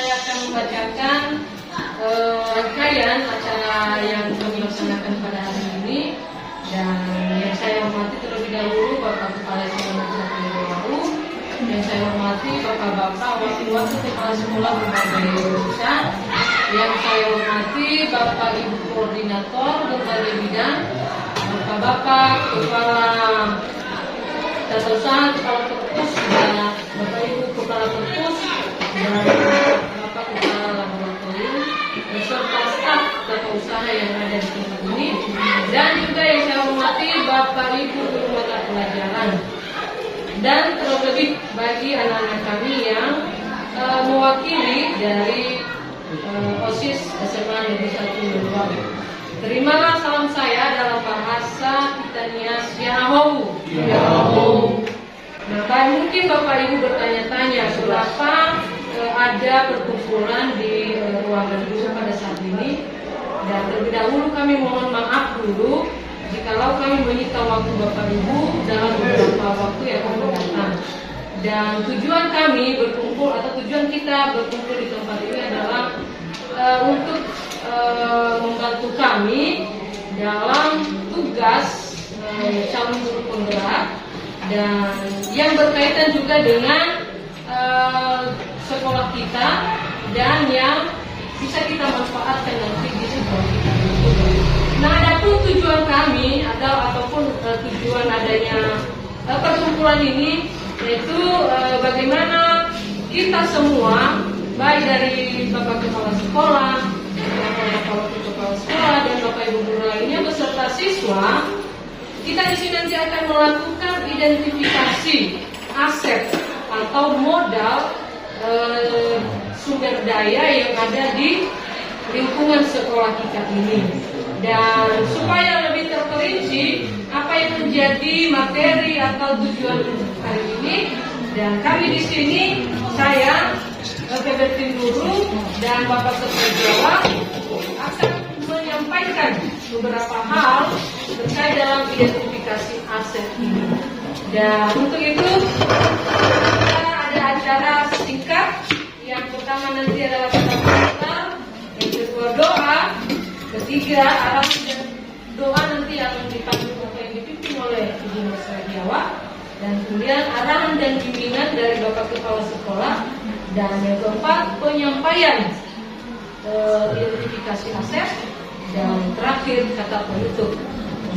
saya akan membacakan rangkaian acara yang kami laksanakan pada hari ini. Dan yang saya hormati terlebih dahulu Bapak Kepala Sekolah Madrasah, yang saya hormati Bapak-Bapak wakil-wakil kepala sekolah berbagai jurusan, yang saya hormati Bapak Ibu Koordinator berbagai bidang, Bapak-Bapak Kepala Tata Usaha, Kepala Perpus, dan Bapak Ibu Kepala Perpus, dan Bapak Kepala Laboratorium, beserta staf tata usaha yang ada di tempat ini, dan juga yang saya hormati Bapak Ibu guru mata pelajaran, dan terlebih bagi anak-anak kami yang mewakili dari OSIS SMA Negeri 1 Luar. Terimalah salam saya dalam bahasa Kitania Yahoo. Nah, mungkin Bapak Ibu bertanya-tanya kenapa ada perkumpulan di ruangan guru pada saat ini. Dan terlebih dahulu kami mohon maaf dulu jikalau kami menyita waktu Bapak Ibu dalam beberapa waktu yang akan datang. Dan tujuan kami berkumpul atau tujuan kita berkumpul di tempat ini adalah untuk membantu kami dalam tugas calon guru penggerak dan yang berkaitan juga dengan sekolah kita dan yang bisa kita manfaatkan nanti di sekolah kita. Nah, adapun tujuan kami ataupun tujuan adanya perkumpulan ini yaitu bagaimana kita semua, baik dari Bapak Kepala Sekolah, Bapak Kepala Sekolah dan Bapak Ibu guru lainnya beserta siswa, kita di sini nanti akan melakukan identifikasi aset atau modal sumber daya yang ada di lingkungan sekolah kita ini. Dan supaya lebih terperinci apa yang menjadi materi atau tujuan hari ini, dan kami di sini, saya Febertin Guru dan Bapak Ketua Jawa akan menyampaikan beberapa hal terkait dalam identifikasi aset ini. Dan untuk itu kita ada acara singkat. Yang pertama nanti adalah kata pengantar, yang kedua doa, ketiga arahan dan doa nanti yang dipandu atau yang dipimpin oleh Ibu Mesra Jawa, dan kemudian arahan dan bimbingan dari Bapak Kepala Sekolah, dan yang keempat penyampaian identifikasi aset, dan terakhir kata penutup.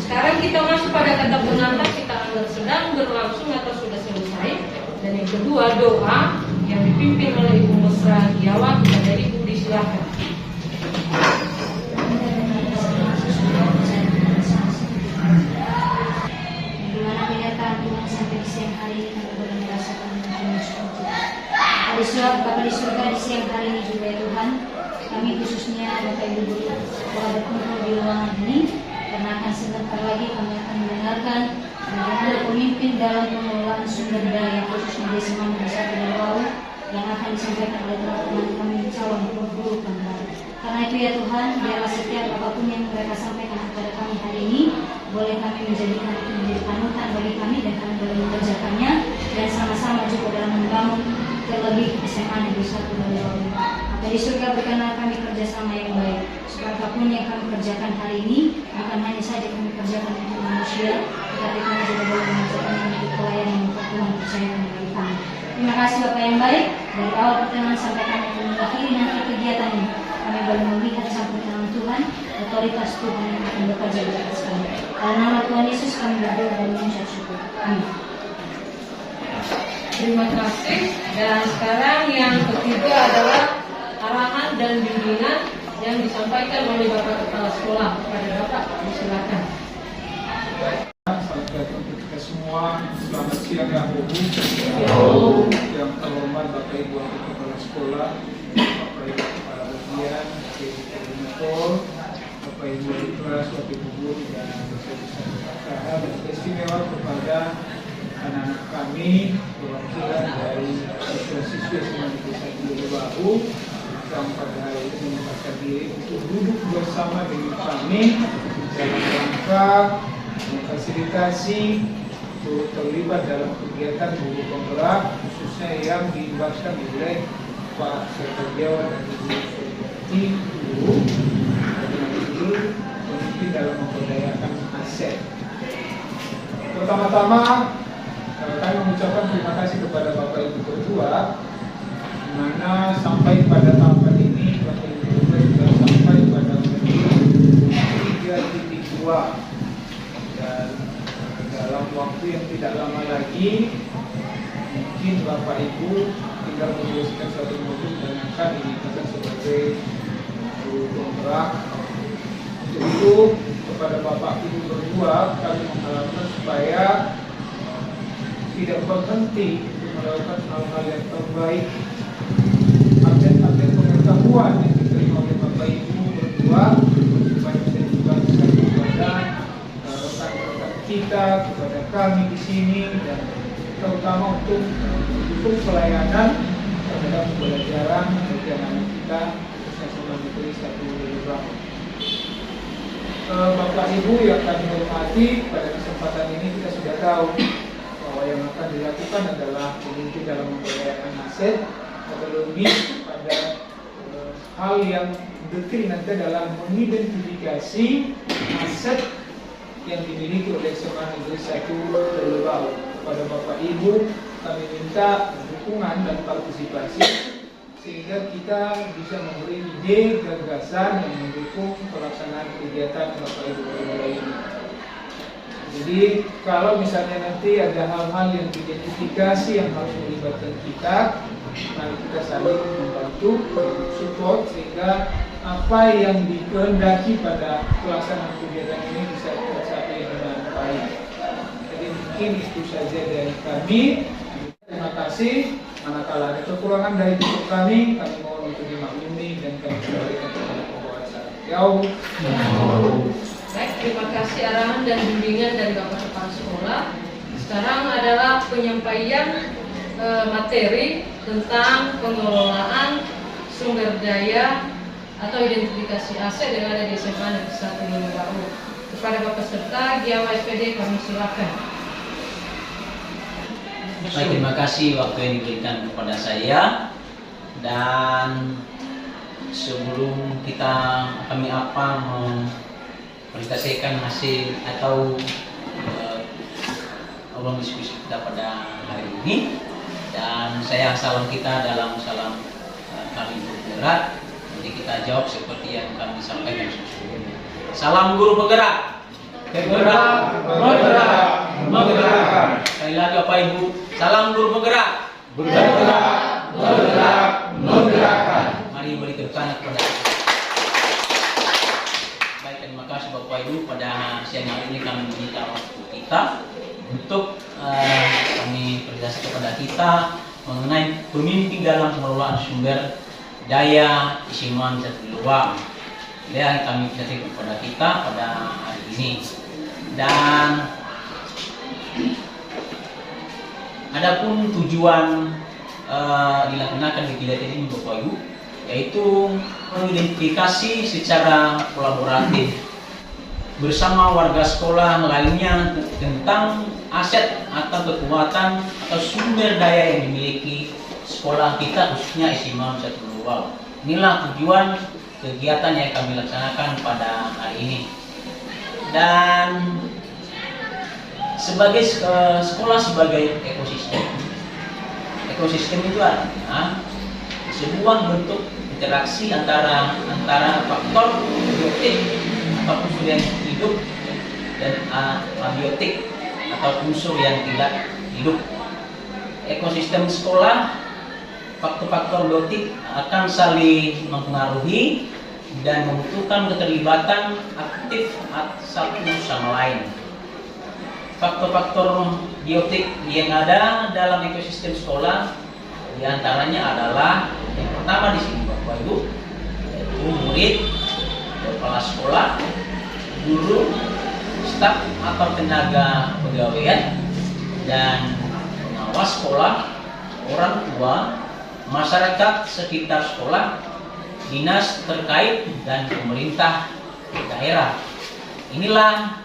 Sekarang kita masuk pada kata pengantar, kita anggap sedang berlangsung atau sudah selesai. Dan yang kedua doa yang dipimpin oleh Ibu Mesra Jawa. Dari Ibu disilakan. Bagaimana kenyataan Tuhan sampai di siang hari ini kami boleh merasakan Bapak di surga di siang hari ini juga ya Tuhan. Kami khususnya Bapak Ibu guru sekolah berkumpul di ruangan ini karena akan sebentar lagi kami akan mendengarkan bagaimana pemimpin dalam pengelolaan sumber daya khususnya di SMA Negeri 1 Luar yang akan disampaikan oleh teman-teman kami calon guru penggerak. Karena itu ya Tuhan, biarlah setiap apapun yang mereka sampaikan kepada kami hari ini, boleh kami menjadikan itu menjadi panutan bagi kami dan kami boleh mengerjakannya dan sama-sama juga dalam membangun terlebih SMA Negeri 1 Luar. Maka di surga berkenan kami kerjasama yang baik. Supaya apapun yang kami kerjakan hari ini, bukan hanya saja kami kerjakan untuk manusia, tetapi kami juga boleh mengerjakan untuk pelayanan yang Tuhan percayakan bagi kami. Terima kasih Bapak yang baik. Dari awal pertemuan sampai kami mengakhiri nanti kegiatan ini, kami boleh melihat sampai tangan Tuhan, otoritas Tuhan yang akan bekerja di atas kami. Dalam nama Tuhan Yesus kami berdoa dan mengucap syukur. Amin. Terima kasih. Dan sekarang yang ketiga adalah arahan dan bimbingan yang disampaikan oleh Bapak Kepala Sekolah kepada Bapak. Silakan. Assalamualaikum kita semua. Selamat siang ya Bu. Yang terhormat Bapak Ibu Kepala Sekolah, Bapak Ibu Kepala Bagian, Bapak Ibu Koordinator, Bapak Ibu kelas, Bapak Ibu guru dan usaha dan istimewa kepada anak-anak kami perwakilan dari siswa-siswi SMA Negeri 1 Bahu yang pada hari ini menyempatkan diri untuk duduk bersama dengan kami dalam rangka memfasilitasi turut terlibat dalam kegiatan guru penggerak khususnya yang dilibatkan oleh Bapak Sergio dan Ibu Suryati, guru ini pemimpin dalam memberdayakan aset. Pertama-tama kami mengucapkan terima kasih kepada Bapak Ibu berdua, di mana sampai pada tahapan ini Bapak Ibu berdua sudah sampai pada menit 3.2 dan dalam waktu yang tidak lama lagi mungkin Bapak Ibu tinggal menuliskan satu mobil dan akan dinyatakan sebagai guru penggerak. Untuk itu kepada Bapak Ibu berdua kami mengharapkan supaya tidak berhenti untuk melakukan hal-hal yang terbaik, update pengetahuan yang diterima oleh Bapak Ibu berdua supaya bisa dibagikan kepada rekan-rekan kita, kepada kami di sini, dan terutama untuk mendukung pelayanan terhadap pembelajaran bagi anak-anak kita khususnya selama diberi satu lubang. Bapak Ibu yang kami hormati, pada kesempatan ini kita sudah tahu bahwa yang akan dilakukan adalah pemimpin dalam memberdayakan aset, terlebih pada hal yang detail nanti adalah mengidentifikasi aset yang dimiliki oleh SMA Negeri 1 Telebau. Kepada Bapak Ibu kami minta dukungan dan partisipasi sehingga kita bisa memberi ide gagasan yang mendukung pelaksanaan kegiatan Bapak Ibu berdua ini. Jadi kalau misalnya nanti ada hal-hal yang diidentifikasi yang harus melibatkan kita, mari kita saling membantu, support sehingga apa yang dikehendaki pada pelaksanaan kegiatan ini bisa tercapai dengan baik. Jadi mungkin itu saja dari kami. Terima kasih. Manakala ada kekurangan dari pihak kami mohon untuk dimaklumi dan kami kembalikan kepada pembahasan. Baik, terima kasih arahan dan bimbingan dari Bapak Kepala Sekolah. Sekarang adalah penyampaian materi tentang pengelolaan sumber daya atau identifikasi aset yang ada di SMA Negeri 1 Telebau. Kepada Bapak peserta, Giawa SPD kami silakan. Baik, terima kasih waktu yang diberikan kepada saya. Dan sebelum kami mempresentasikan hasil atau obrolan diskusi kita pada hari ini, dan saya salam kita dalam salam kami bergerak. Jadi kita jawab seperti yang kami sampaikan sebelumnya. Salam guru bergerak. Bergerak, bergerak, bergerak. Sekali lagi Bapak Ibu, salam guru bergerak. Bergerak, bergerak, bergerak. Mari beri tepuk tangan kepada. Baik, terima kasih Bapak Ibu. Pada siang hari ini kami meminta waktu kita untuk kami presentasi kepada kita mengenai pemimpin dalam pengelolaan sumber daya SMA Negeri 1 Telebau. Yang kami presentasi kepada kita pada hari ini. Dan adapun tujuan dilaksanakan kegiatan ini Bapak Ibu, yaitu mengidentifikasi secara kolaboratif bersama warga sekolah lainnya tentang aset atau kekuatan atau sumber daya yang dimiliki sekolah kita khususnya SMA Negeri 1 Telebau. Inilah tujuan kegiatan yang kami laksanakan pada hari ini. Dan sebagai sekolah sebagai ekosistem. Ekosistem itu artinya sebuah bentuk interaksi antara faktor biotik atau unsur yang hidup dan abiotik atau unsur yang tidak hidup. Ekosistem sekolah, faktor-faktor biotik akan saling mempengaruhi dan membutuhkan keterlibatan aktif satu sama lain. Faktor-faktor biotik yang ada dalam ekosistem sekolah diantaranya adalah yang pertama di sini Bapak Ibu, yaitu murid, kepala sekolah, guru, staf atau tenaga pegawaian, dan pengawas sekolah, orang tua, masyarakat sekitar sekolah, dinas terkait, dan pemerintah daerah. Inilah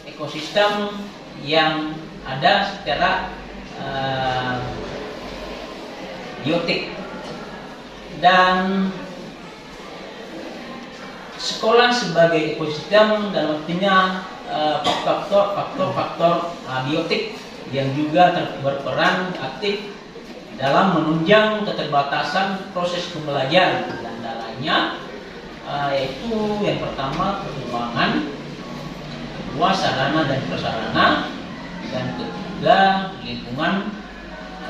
ekosistem yang ada secara biotik. Dan sekolah sebagai ekosistem dalam artinya faktor-faktor abiotik yang juga berperan aktif dalam menunjang keterbatasan proses pembelajaran dan antaranya yaitu yang pertama perkembangan, kedua sarana dan prasarana, dan ketiga lingkungan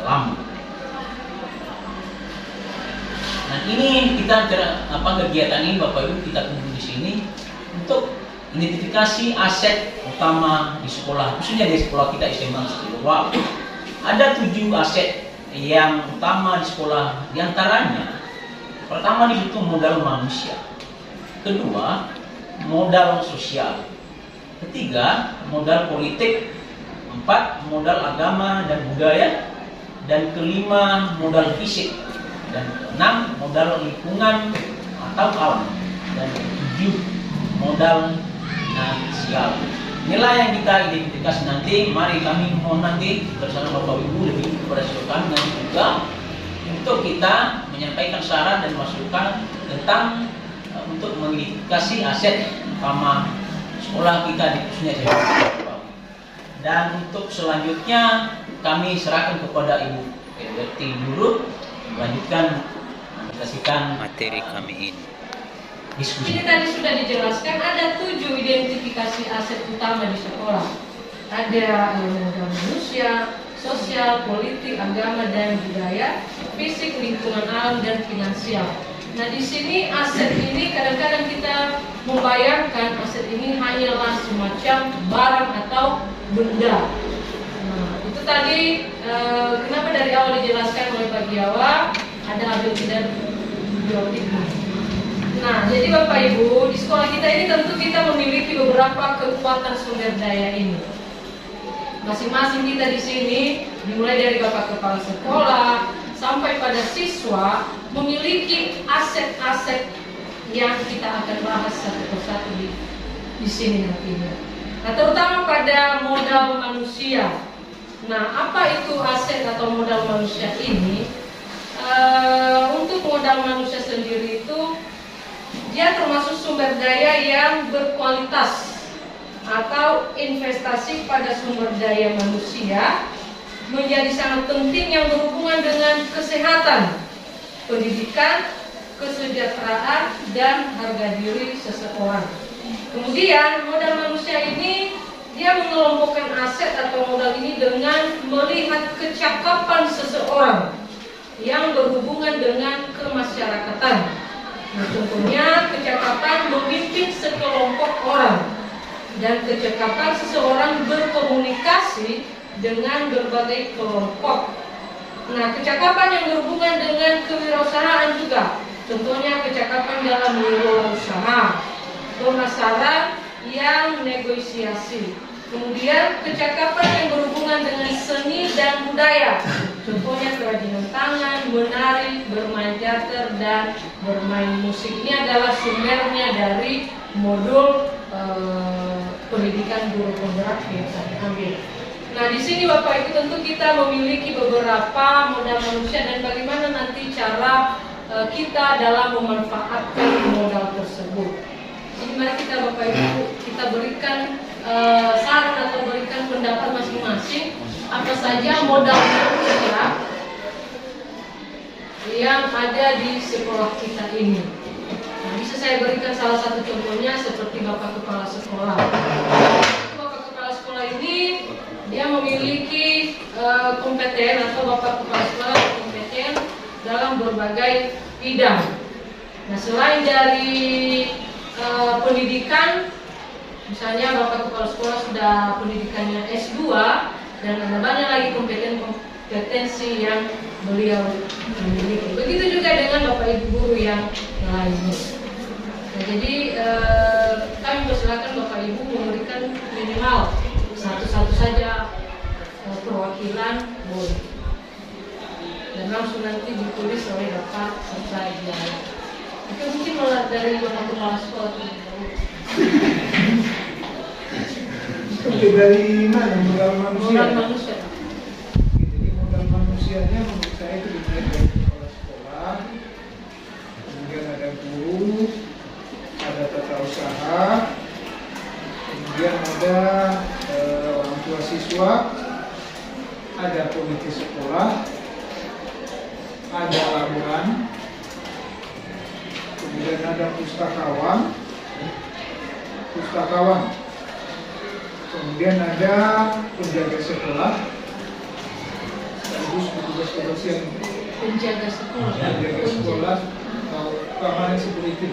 alam. Nah ini kita kegiatan ini Bapak Ibu kita kumpul di sini untuk identifikasi aset utama di sekolah, khususnya di sekolah kita SMA Setiwa. Ada 7 aset yang utama di sekolah, diantaranya pertama di situ modal manusia, kedua modal sosial, ketiga modal politik, 4 modal agama dan budaya, dan kelima modal fisik, dan keenam modal lingkungan atau alam, dan 7 modal finansial. Inilah yang kita identifikasi nanti. Mari kami mohon nanti bersama Bapak Ibu lebih kepada seluruh dan juga untuk kita menyampaikan saran dan masukan tentang untuk mengidentifikasi aset utama sekolah kita di khususnya SMA. Dan untuk selanjutnya kami serahkan kepada Ibu Edweti dulu melanjutkan menjelaskan materi kami ini. Ini tadi sudah dijelaskan ada 7 identifikasi aset utama di sekolah. Ada modal manusia, sosial, politik, agama dan budaya, fisik, lingkungan alam dan finansial. Nah di sini aset ini kadang-kadang kita membayangkan aset ini hanyalah semacam barang atau benda. Nah itu tadi kenapa dari awal dijelaskan oleh Pak Giawa ada abiotik dan biotik. Nah, jadi Bapak Ibu, di sekolah kita ini tentu kita memiliki beberapa kekuatan sumber daya ini. Masing-masing kita di sini, dimulai dari Bapak Kepala Sekolah sampai pada siswa, memiliki aset-aset yang kita akan bahas satu persatu di sini nantinya. Nah, terutama pada modal manusia. Nah, apa itu aset atau modal manusia ini? Untuk modal manusia sendiri itu dia termasuk sumber daya yang berkualitas atau investasi pada sumber daya manusia menjadi sangat penting yang berhubungan dengan kesehatan, pendidikan, kesejahteraan, dan harga diri seseorang. Kemudian modal manusia ini dia mengelompokkan aset atau modal ini dengan melihat kecakapan seseorang yang berhubungan dengan kemasyarakatan. Nah, contohnya kecakapan memimpin sekelompok orang dan kecakapan seseorang berkomunikasi dengan berbagai kelompok. Nah, kecakapan yang berhubungan dengan kewirausahaan juga. Contohnya kecakapan dalam mengelola usaha, pemasaran yang negosiasi. Kemudian kecakapan yang berhubungan dengan seni dan budaya. Contohnya kerajinan tangan, menari, bermain teater, dan bermain musik. Ini adalah sumbernya dari modul pendidikan guru penggerak yang saya ambil. Nah, di sini Bapak Ibu tentu kita memiliki beberapa modal manusia dan bagaimana nanti cara kita dalam memanfaatkan modal tersebut. Jadi mari kita Bapak Ibu kita berikan saran atau berikan pendapat masing-masing apa saja modal manusia yang ada di sekolah kita ini. Nah, bisa saya berikan salah satu contohnya seperti Bapak Kepala Sekolah. Bapak Kepala Sekolah ini dia memiliki kompeten atau Bapak Kepala Sekolah kompeten dalam berbagai bidang. Nah, selain dari pendidikan, misalnya Bapak Kepala Sekolah sudah pendidikannya S2 dan ada banyak lagi kompetensi yang beliau memiliki. Begitu juga dengan Bapak Ibu guru yang lainnya. Nah, jadi kami persilakan Bapak Ibu memberikan minimal satu-satu saja perwakilan boleh. Dan langsung nanti ditulis oleh Bapak serta Ibu. Itu mungkin mulai dari Bapak Kepala Sekolah dulu. Oke, dari mana modal manusia? Modal manusia. Jadi modal manusianya menurut saya itu dimulai dari kepala sekolah, ada orang tua siswa, ada komite sekolah, ada labuan, kemudian ada pustakawan, kemudian ada penjaga sekolah, sekaligus petugas kebersihan, Penjaga sekolah. atau keamanan security.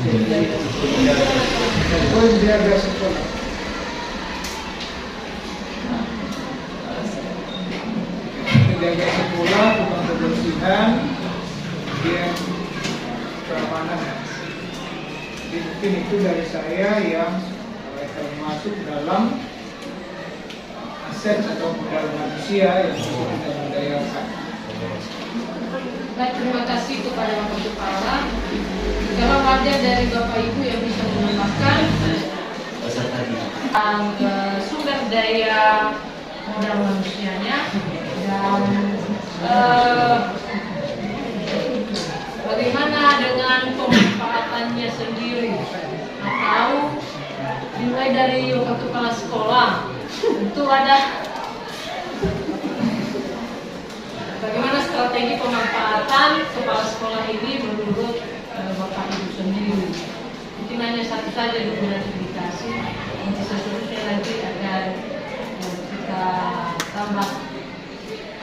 Penjaga sekolah. Penjaga sekolah, tukang kebersihan, kemudian keamanan. Jadi mungkin itu dari saya yang termasuk dalam aset atau modal manusia yang bisa kita berdayakan. Baik, terima kasih kepada Bapak Kepala. Kalau ada dari Bapak Ibu yang bisa menambahkan tentang sumber daya modal manusianya dan bagaimana dengan pemanfaatannya sendiri, atau dimulai dari Bapak Kepala Sekolah, tentu ada bagaimana strategi pemanfaatan kepala sekolah ini menurut Bapak Ibu sendiri. Mungkin hanya satu saja dulu notifikasi, nanti seterusnya nanti akan kita tambah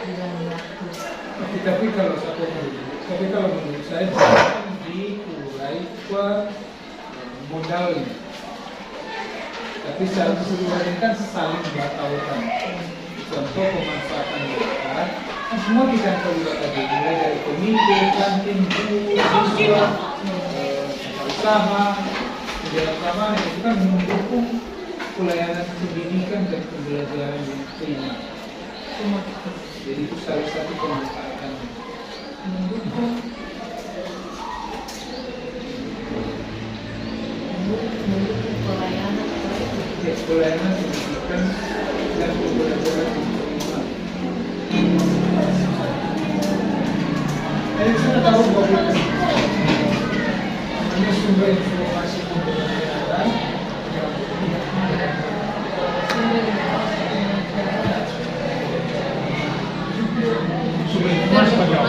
dengan waktu. Tapi kalau menurut saya jangan dimulai ke modalnya. Tapi secara keseluruhan kan saling bertautan. Contoh pemanfaatan mereka, semua kita tahu juga tadi, mulai dari komite, kantin, siswa, usaha, kegiatan keamanan itu kan mendukung pelayanan pendidikan dan pembelajaran yang prima. Jadi itu salah satu pemanfaatan. Mendukung pelayanan Pelayanan pendidikan dan pembelajaran yang prima. Saya sudah tahu bahwa hanya sumber informasi pembelajaran sumber informasi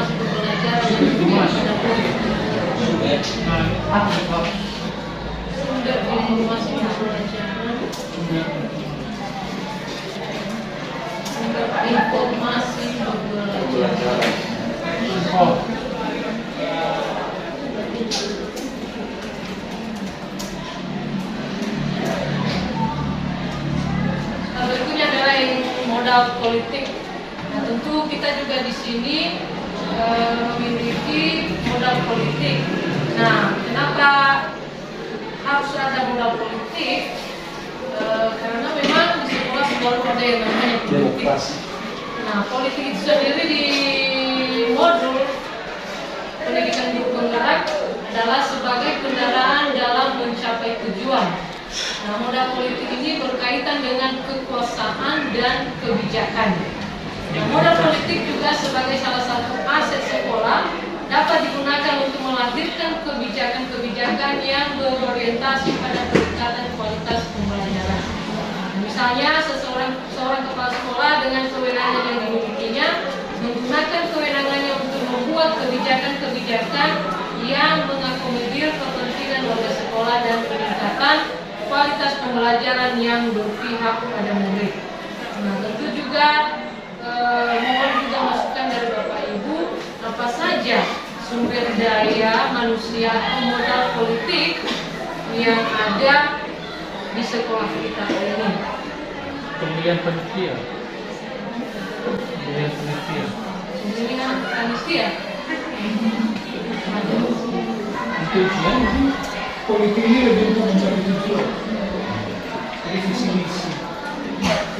berikutnya adalah yang modal politik. Nah, tentu kita juga di sini memiliki modal politik. Nah, kenapa harus ada modal politik? Karena memang di sekolah selalu ada yang namanya politik. Nah, politik itu sendiri di modul pendidikan guru penggerak adalah sebagai kendaraan dalam mencapai tujuan. Nah, modal politik ini berkaitan dengan kekuasaan dan kebijakan. Nah, modal politik juga sebagai salah satu aset sekolah dapat digunakan untuk melahirkan kebijakan-kebijakan yang berorientasi pada peningkatan kualitas pembelajaran. Misalnya, seorang kepala sekolah dengan kewenangan yang dimilikinya menggunakan kewenangannya untuk membuat kebijakan-kebijakan yang mengakomodir kepentingan warga sekolah dan peningkatan kualitas pembelajaran yang berpihak pada murid. Nah, tentu juga mohon juga masukan dari Bapak Ibu, apa saja sumber daya manusia atau modal politik yang ada di sekolah kita ini. pemilihan panitia. Pemilihan panitia. Politik ini lebih untuk mencapai tujuan. Jadi visi misi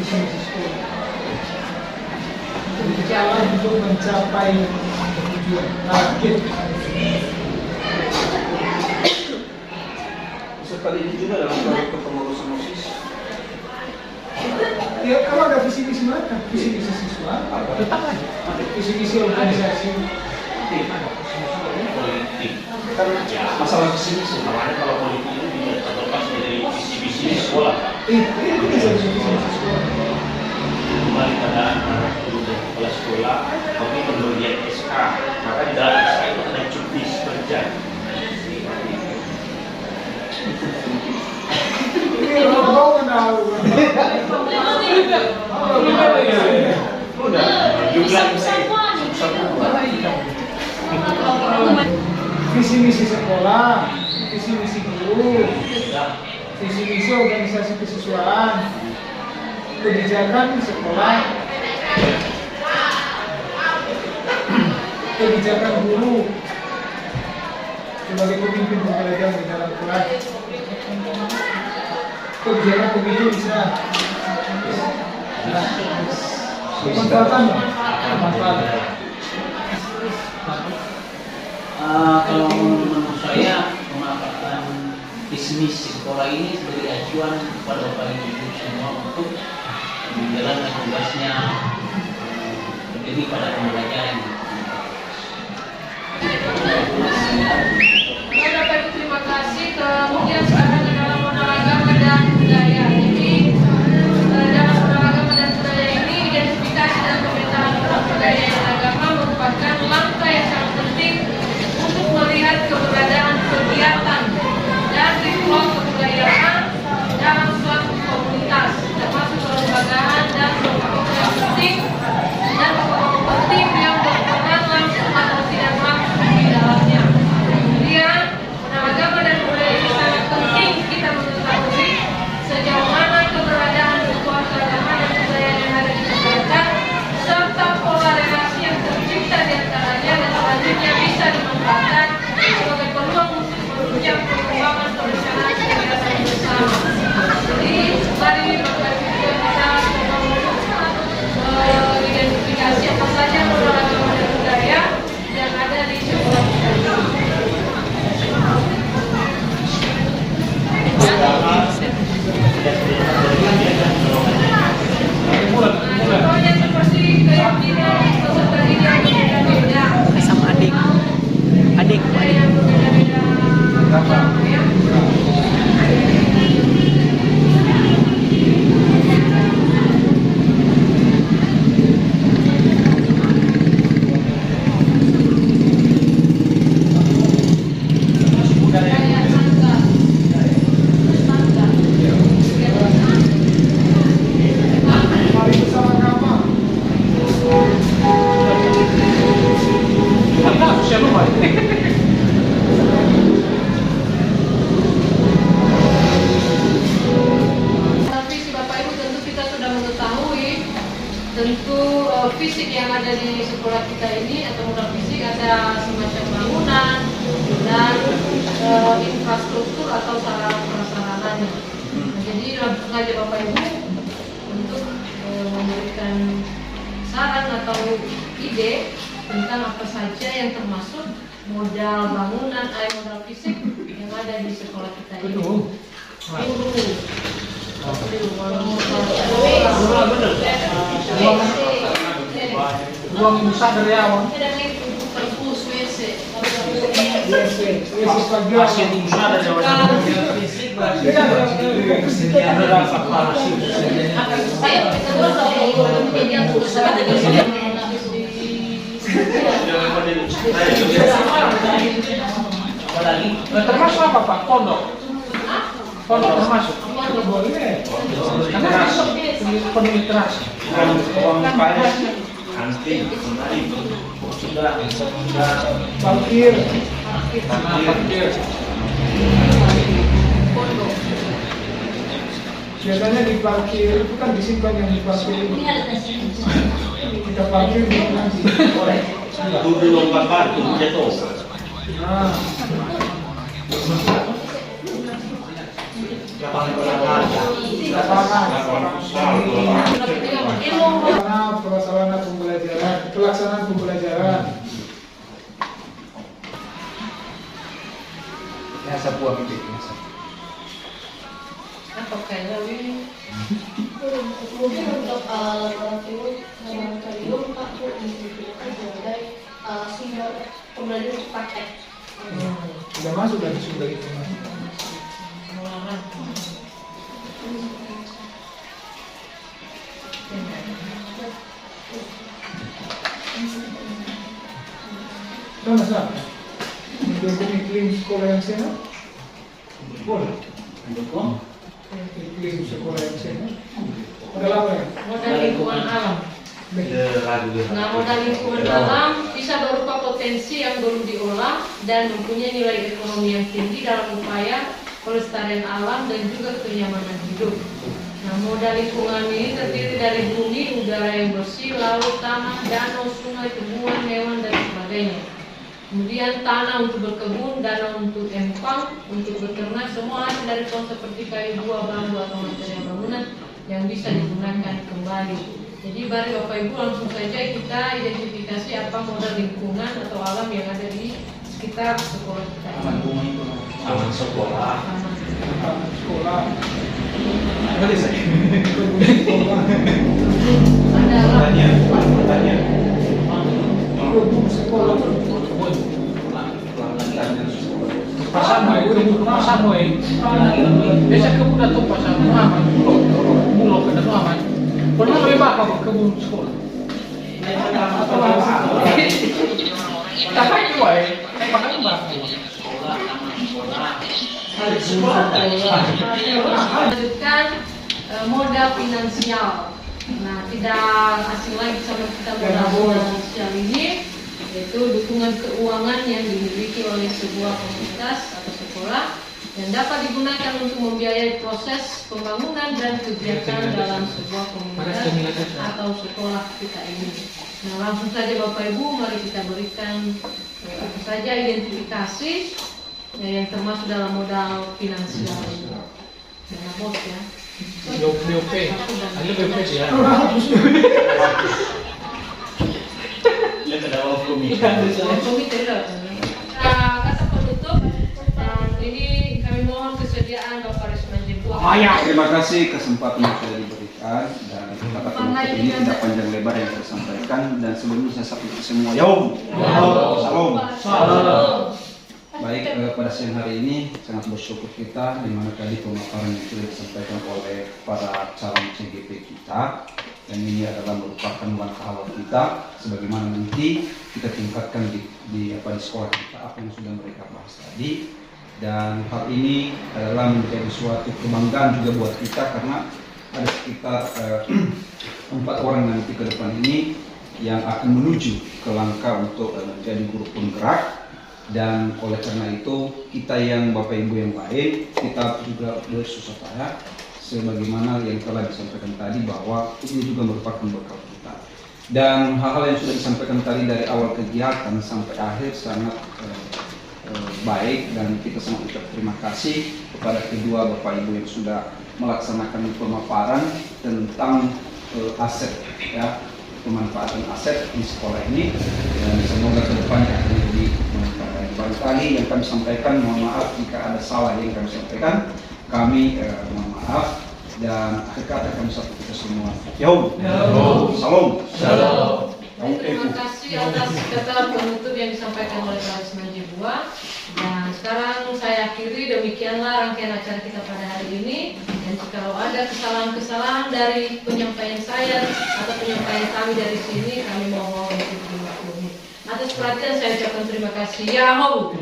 sekolah. Jadi jalan untuk mencapai tujuan, target. Seperti ini juga dalam proyek kepengurusan OSIS. Ya, kalau ada visi misi mereka, visi misi siswa, tetap ada. Visi misi organisasi. Politik kan masalah visi misi, makanya kalau politik ini tidak terlepas dari visi misi Di sekolah Pak. Itu bisa sekolah. Kembali pada anak kepala sekolah, kami pemberian SK. Maka di dalam SK itu ada cuti kerja. Ini mau kenal. Udah, juga Visi misi sekolah, visi misi guru, visi misi organisasi kesiswaan, kebijakan sekolah, kebijakan guru sebagai pemimpin pembelajaran di dalam kelas, kebijakan pemilu bisa. Manfaatan. Kalau menurut saya pemanfaatan bisnis sekolah ini sebagai acuan kepada Bapak Ibu semua untuk menjalankan tugasnya berdiri pada pembelajaran. Bapak Ibu terima kasih. Kemudian sekarang dalam modal agama dan budaya. Jadi dalam modal agama dan budaya ini identifikasi dan pemetaan budaya dan agama merupakan langkah yang sangat penting untuk melihat keberadaan kegiatan dan ritual kebudayaan dalam suatu komunitas, termasuk kelembagaan dan tokoh-tokoh yang penting dan tokoh-tokoh penting yang berperan langsung atau tidak langsung di dalamnya. Kemudian agama dan budaya ini sangat penting kita mengetahui sejauh mana keberadaan ritual agama dan budaya yang ada di masyarakat serta pola relasi yang tercipta di antaranya dan selanjutnya bisa dimanfaatkan sebagai peluang untuk menunjang pengembangan perencanaan kegiatan bersama. Jadi mari Bapak Ibu kita coba untuk identifikasi apa saja modal agama dan budaya yang ada di sekolah kita. Contohnya seperti keyakinan peserta didik yang berbeda-beda. Sama adik. Adik. Yang berbeda-beda. Ya. Mari bersama-sama. Visi Bapak Ibu tentu kita sudah mengetahui tentu fisik yang ada di sekolah kita ini atau modal fisik ada semacam bangunan dan infrastruktur atau sarana prasarananya. Jadi langsung saja Bapak Ibu untuk memberikan saran atau ide tentang apa saja yang termasuk modal bangunan, modal fisik yang ada di sekolah kita ini. Ruang ibu sadar ya, Bang. Perpus WC. pasien ibu sadar ya Termasuk apa Pak? Pondok? Pondok termasuk? Boleh. Karena masuk penuh literasi. uang PAS anti sudah Parkir. parkir Biasanya di parkir itu kan disimpan yang di parkir itu. Ini ada tesnya. Kita parkir di nanti. tubuh lompat batu jatuh Nah, pelaksanaan pembelajaran. Ya, sebuah titik. Apa kayaknya ini? Mungkin untuk laboratorium Pak Bu digunakan sebagai sumber pembelajaran praktek. Sudah masuk dari sumber itu. masalah. Mendukung iklim sekolah yang sehat? Boleh. Mendukung Iklim sekolah yang sehat? Modal apa ya? Modal lingkungan alam. Nah, modal lingkungan alam bisa berupa potensi yang belum diolah dan mempunyai nilai ekonomi yang tinggi dalam upaya pelestarian alam dan juga kenyamanan hidup. Nah, modal lingkungan ini terdiri dari bumi, udara yang bersih, laut, tanah, danau, sungai, tumbuhan, hewan, dan sebagainya. Kemudian tanah untuk berkebun, danau untuk empang, untuk beternak, semua hasil dari konsep seperti kayu, buah, bambu, atau material bangunan yang bisa digunakan kembali. Jadi mari Bapak Ibu langsung saja kita identifikasi apa modal lingkungan atau alam yang ada di sekitar sekolah kita. Taman sekolah. Taman sekolah. Tadi saya. Ada alam. Tanya. Kebun sekolah. Pasama itu pasama biasa kebun atau pasama aman pulau ke dalam aman pernah lebih bakal kebun sekolah tapi itu pakai bakal Lanjutkan modal finansial. Nah, tidak asing lagi sama kita modal finansial ini, yaitu dukungan keuangan yang dimiliki oleh sebuah komunitas atau sekolah yang dapat digunakan untuk membiayai proses pembangunan dan kegiatan dalam sebuah komunitas atau sekolah kita ini. Nah, langsung saja Bapak Ibu, mari kita berikan apa saja identifikasi yang termasuk dalam modal finansial ini. Dana bos ya. BOP ada BOP ya Lihat ada komite. Komite kata penutup, ini kami mohon kesediaan Bapak Risman Jebua. Terima kasih kesempatan yang sudah diberikan dan kata penutup ini tidak panjang lebar yang saya sampaikan dan sebelumnya saya sampaikan semua Salam. Baik, pada siang hari ini sangat bersyukur kita di mana tadi pemaparan yang sudah disampaikan oleh para calon CGP kita, dan ini adalah merupakan langkah awal kita sebagaimana nanti kita tingkatkan di sekolah kita apa yang sudah mereka bahas tadi, dan hal ini adalah menjadi suatu kebanggaan juga buat kita karena ada sekitar 4 orang nanti ke depan ini yang akan menuju ke langkah untuk menjadi guru penggerak. Dan oleh karena itu kita yang Bapak Ibu yang lain kita juga bersusah payah sebagaimana yang telah disampaikan tadi bahwa ini juga merupakan bekal kita, dan hal-hal yang sudah disampaikan tadi dari awal kegiatan sampai akhir sangat baik, dan kita sangat ucap terima kasih kepada kedua Bapak Ibu yang sudah melaksanakan pemaparan tentang aset ya, pemanfaatan aset di sekolah ini, dan semoga kedepannya akan lebih bermanfaat. Barangkali yang kami sampaikan, mohon maaf jika ada salah yang kami sampaikan, kami mohon maaf, dan akhir kata kami satu kita semua. Salam. Terima kasih atas kata penutup yang disampaikan oleh Pak Risman Jebua. Dan sekarang saya akhiri, demikianlah rangkaian acara kita pada hari ini. Dan jika ada kesalahan-kesalahan dari penyampaian saya atau penyampaian kami dari sini, kami mohon untuk dimaklumi. Atas perhatian saya ucapkan terima kasih. Yahoo.